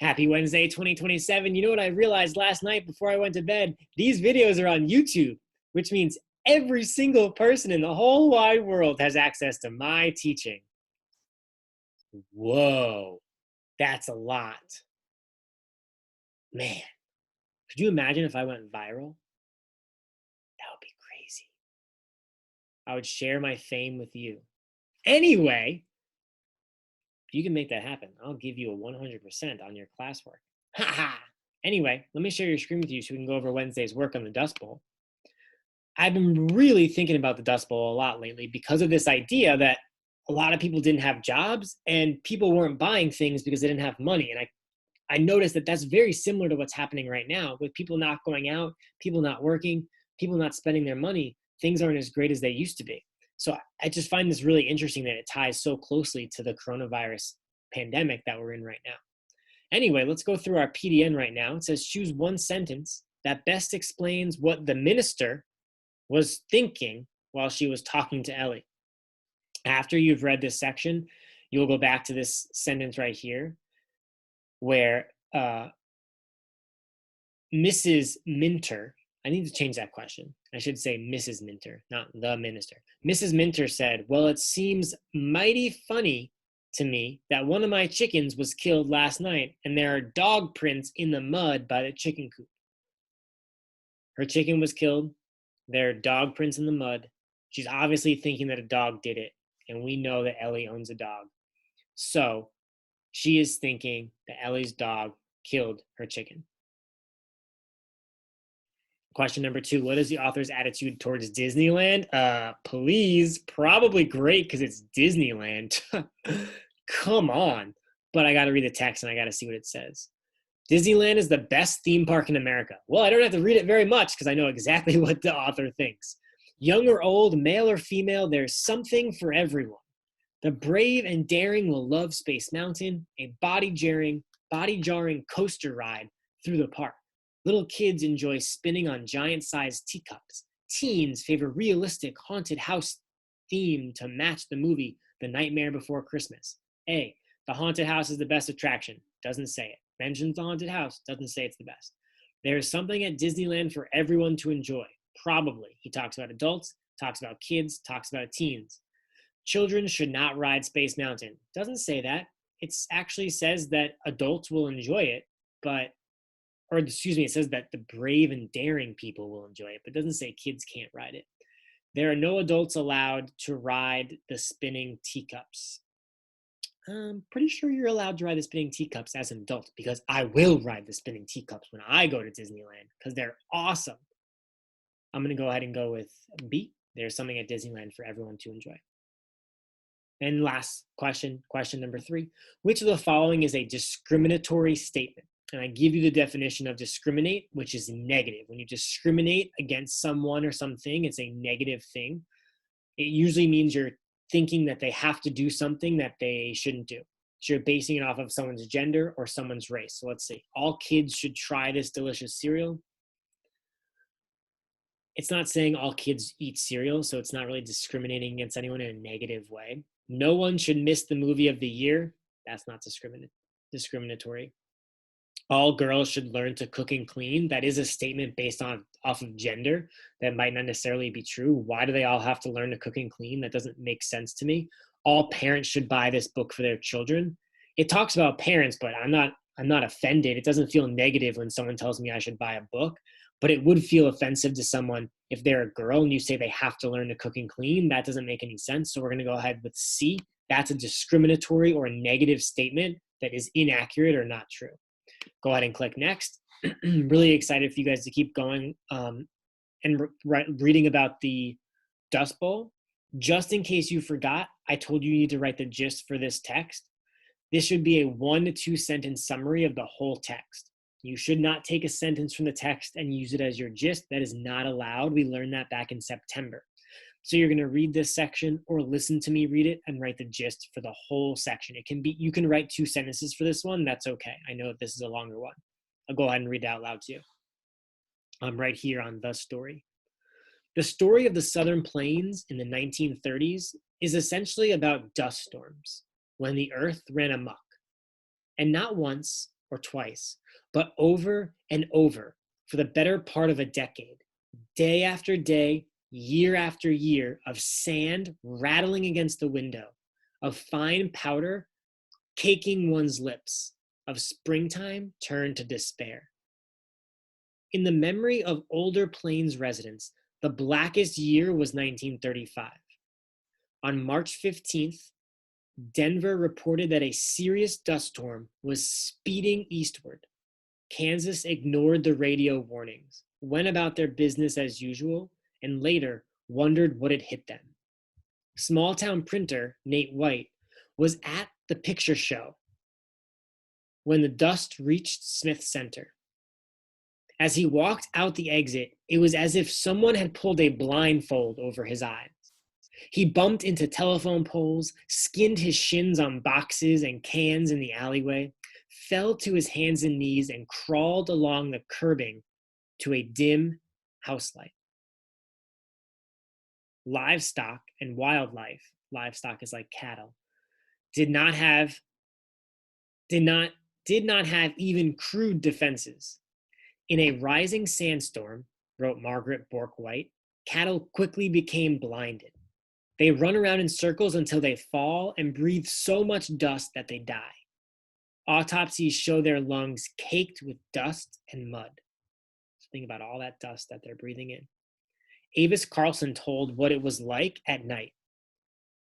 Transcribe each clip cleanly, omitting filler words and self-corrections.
Happy Wednesday 2027. You know what I realized last night before I went to bed? These videos are on YouTube, which means every single person in the whole wide world has access to my teaching. Whoa, that's a lot. Man, could you imagine if I went viral? That would be crazy. I would share my fame with you. Anyway, if you can make that happen, I'll give you a 100% on your classwork. Haha. Anyway, let me share your screen with you so we can go over Wednesday's work on the Dust Bowl. I've been really thinking about the Dust Bowl a lot lately because of this idea that a lot of people didn't have jobs and people weren't buying things because they didn't have money. And I noticed that that's very similar to what's happening right now with people not going out, people not working, people not spending their money. Things aren't as great as they used to be. So I just find this really interesting that it ties so closely to the coronavirus pandemic that we're in right now. Anyway, let's go through our PDN right now. It says choose one sentence that best explains what the minister was thinking while she was talking to Ellie. After you've read this section, you'll go back to this sentence right here where Mrs. Minter, I need to change that question. I should say Mrs. Minter, not the minister. Mrs. Minter said, well, it seems mighty funny to me that one of my chickens was killed last night and there are dog prints in the mud by the chicken coop. Her chicken was killed. There are dog prints in the mud. She's obviously thinking that a dog did it, and we know that Ellie owns a dog. So she is thinking that Ellie's dog killed her chicken. Question number 2, what is the author's attitude towards Disneyland? Please, probably great because it's Disneyland. Come on. But I got to read the text and I got to see what it says. Disneyland is the best theme park in America. Well, I don't have to read it very much because I know exactly what the author thinks. Young or old, male or female, there's something for everyone. The brave and daring will love Space Mountain, a body-jarring coaster ride through the park. Little kids enjoy spinning on giant-sized teacups. Teens favor realistic haunted house theme to match the movie The Nightmare Before Christmas. A, the haunted house is the best attraction. Doesn't say it. Mentions the haunted house. Doesn't say it's the best. There is something at Disneyland for everyone to enjoy. Probably. He talks about adults, talks about kids, talks about teens. Children should not ride Space Mountain. Doesn't say that. It actually says that adults will enjoy it, it says that the brave and daring people will enjoy it, but it doesn't say kids can't ride it. There are no adults allowed to ride the spinning teacups. I'm pretty sure you're allowed to ride the spinning teacups as an adult because I will ride the spinning teacups when I go to Disneyland because they're awesome. I'm going to go ahead and go with B. There's something at Disneyland for everyone to enjoy. And last question, question number 3. Which of the following is a discriminatory statement? And I give you the definition of discriminate, which is negative. When you discriminate against someone or something, it's a negative thing. It usually means you're thinking that they have to do something that they shouldn't do. So you're basing it off of someone's gender or someone's race. So let's see. All kids should try this delicious cereal. It's not saying all kids eat cereal, so it's not really discriminating against anyone in a negative way. No one should miss the movie of the year. That's not discriminatory. All girls should learn to cook and clean. That is a statement based off of gender that might not necessarily be true. Why do they all have to learn to cook and clean? That doesn't make sense to me. All parents should buy this book for their children. It talks about parents, but I'm not offended. It doesn't feel negative when someone tells me I should buy a book, but it would feel offensive to someone if they're a girl and you say they have to learn to cook and clean. That doesn't make any sense. So we're going to go ahead with C. That's a discriminatory or a negative statement that is inaccurate or not true. Go ahead and click next. Really excited for you guys to keep going and reading about the Dust Bowl. Just in case you forgot, I told you need to write the gist for this text. This should be a 1 to 2 sentence summary of the whole text. You should not take a sentence from the text and use it as your gist. That is not allowed. We learned that back in September. So you're going to read this section or listen to me read it and write the gist for the whole section. You can write 2 sentences for this one. That's okay. I know this is a longer one. I'll go ahead and read it out loud to you. I'm right here on the story. The story of the Southern Plains in the 1930s is essentially about dust storms when the earth ran amok. And not once or twice, but over and over for the better part of a decade, day after day, year after year of sand rattling against the window, of fine powder caking one's lips, of springtime turned to despair. In the memory of older Plains residents, the blackest year was 1935. On March 15th, Denver reported that a serious dust storm was speeding eastward. Kansas ignored the radio warnings, went about their business as usual, and later wondered what had hit them. Small town printer Nate White was at the picture show when the dust reached Smith Center. As he walked out the exit, it was as if someone had pulled a blindfold over his eyes. He bumped into telephone poles, skinned his shins on boxes and cans in the alleyway, fell to his hands and knees, and crawled along the curbing to a dim house light. Livestock and wildlife, livestock is like cattle, did not have even crude defenses. In a rising sandstorm, wrote Margaret Bork White, cattle quickly became blinded. They run around in circles until they fall and breathe so much dust that they die. Autopsies show their lungs caked with dust and mud. So think about all that dust that they're breathing in. Avis Carlson told what it was like at night.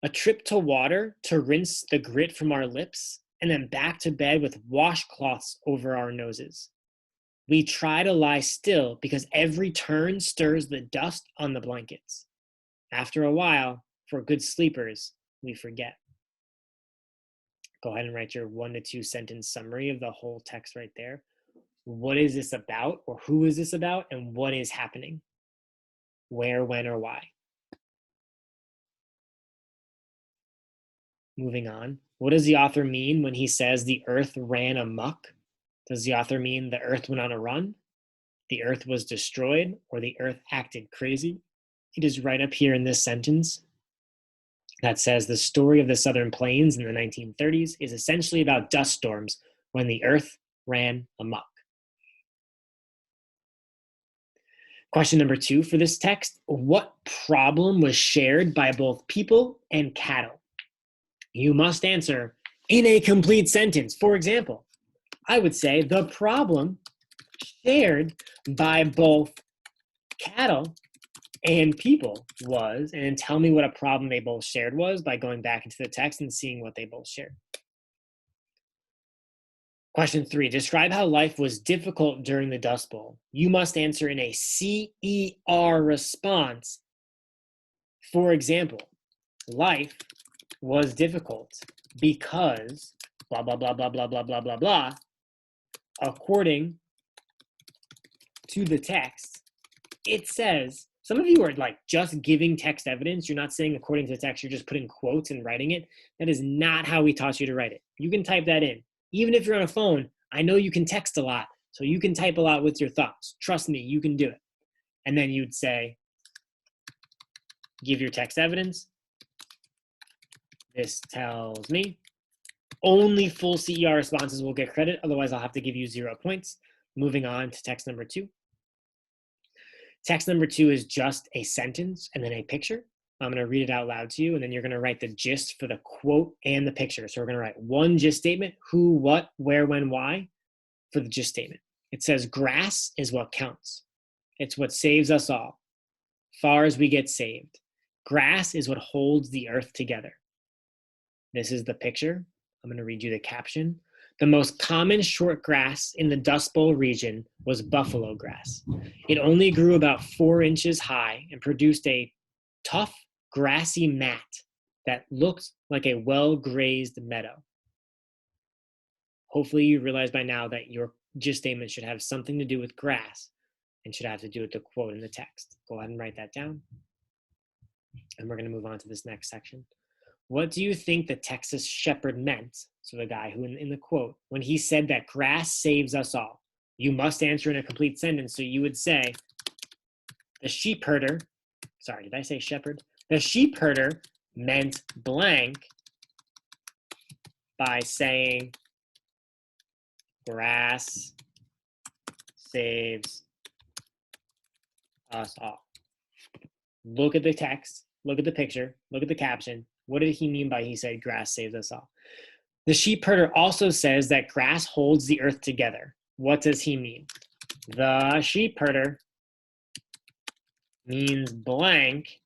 A trip to water to rinse the grit from our lips, and then back to bed with washcloths over our noses. We try to lie still because every turn stirs the dust on the blankets. After a while, for good sleepers, we forget. Go ahead and write your 1 to 2 sentence summary of the whole text right there. What is this about, or who is this about, and what is happening? Where, when, or why? Moving on. What does the author mean when he says the earth ran amok? Does the author mean the earth went on a run? The earth was destroyed, or the earth acted crazy? It is right up here in this sentence that says the story of the Southern Plains in the 1930s is essentially about dust storms when the earth ran amok. Question number 2 for this text: what problem was shared by both people and cattle? You must answer in a complete sentence. For example, I would say the problem shared by both cattle and people was, and then tell me what a problem they both shared was by going back into the text and seeing what they both shared. Question 3, describe how life was difficult during the Dust Bowl. You must answer in a CER response. For example, life was difficult because blah, blah, blah, blah, blah, blah, blah, blah, blah, according to the text. It says, some of you are like just giving text evidence. You're not saying according to the text, you're just putting quotes and writing it. That is not how we taught you to write it. You can type that in. Even if you're on a phone, I know you can text a lot, so you can type a lot with your thoughts. Trust me, you can do it. And then you'd say, give your text evidence. This tells me. Only full CER responses will get credit, otherwise I'll have to give you 0 points. Moving on to text number 2. Text number 2 is just a sentence and then a picture. I'm going to read it out loud to you, and then you're going to write the gist for the quote and the picture. So we're going to write one gist statement, who, what, where, when, why, for the gist statement. It says, grass is what counts. It's what saves us all. Far as we get saved. Grass is what holds the earth together. This is the picture. I'm going to read you the caption. The most common short grass in the Dust Bowl region was buffalo grass. It only grew about 4 inches high and produced a tough, grassy mat that looked like a well-grazed meadow. Hopefully you realize by now that your gist statement should have something to do with grass and should have to do with the quote in the text. Go ahead and write that down. And we're going to move on to this next section. What do you think the Texas shepherd meant, so the guy who in the quote, when he said that grass saves us all? You must answer in a complete sentence. So you would say, the sheep herder, sorry, did I say shepherd? The sheep herder meant blank by saying Grass saves us all. Look at the text, look at the picture, look at the caption. What did he mean by he said grass saves us all? The sheep herder also says that grass holds the earth together. What does he mean? The sheep herder means blank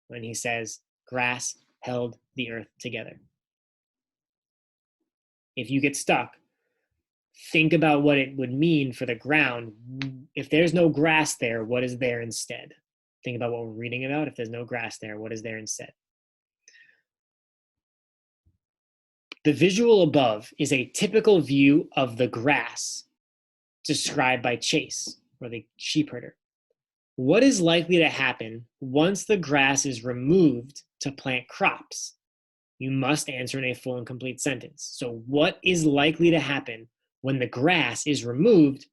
when he says grass held the earth together. If you get stuck, think about what it would mean for the ground. If there's no grass there, what is there instead? Think about what we're reading about. If there's no grass there, what is there instead? The visual above is a typical view of the grass described by Chase, or the sheep herder. What is likely to happen once the grass is removed to plant crops? You must answer in a full and complete sentence. So what is likely to happen when the grass is removed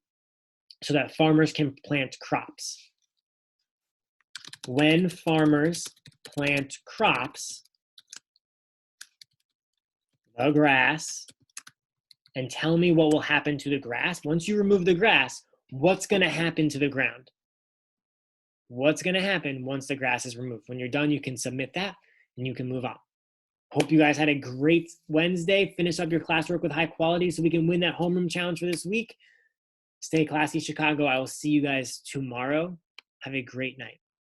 so that farmers can plant crops? When farmers plant crops, the grass, and tell me what will happen to the grass. Once you remove the grass, what's going to happen to the ground? What's going to happen once the grass is removed? When you're done, you can submit that and you can move on. Hope you guys had a great Wednesday. Finish up your classwork with high quality so we can win that homeroom challenge for this week. Stay classy, Chicago. I will see you guys tomorrow. Have a great night.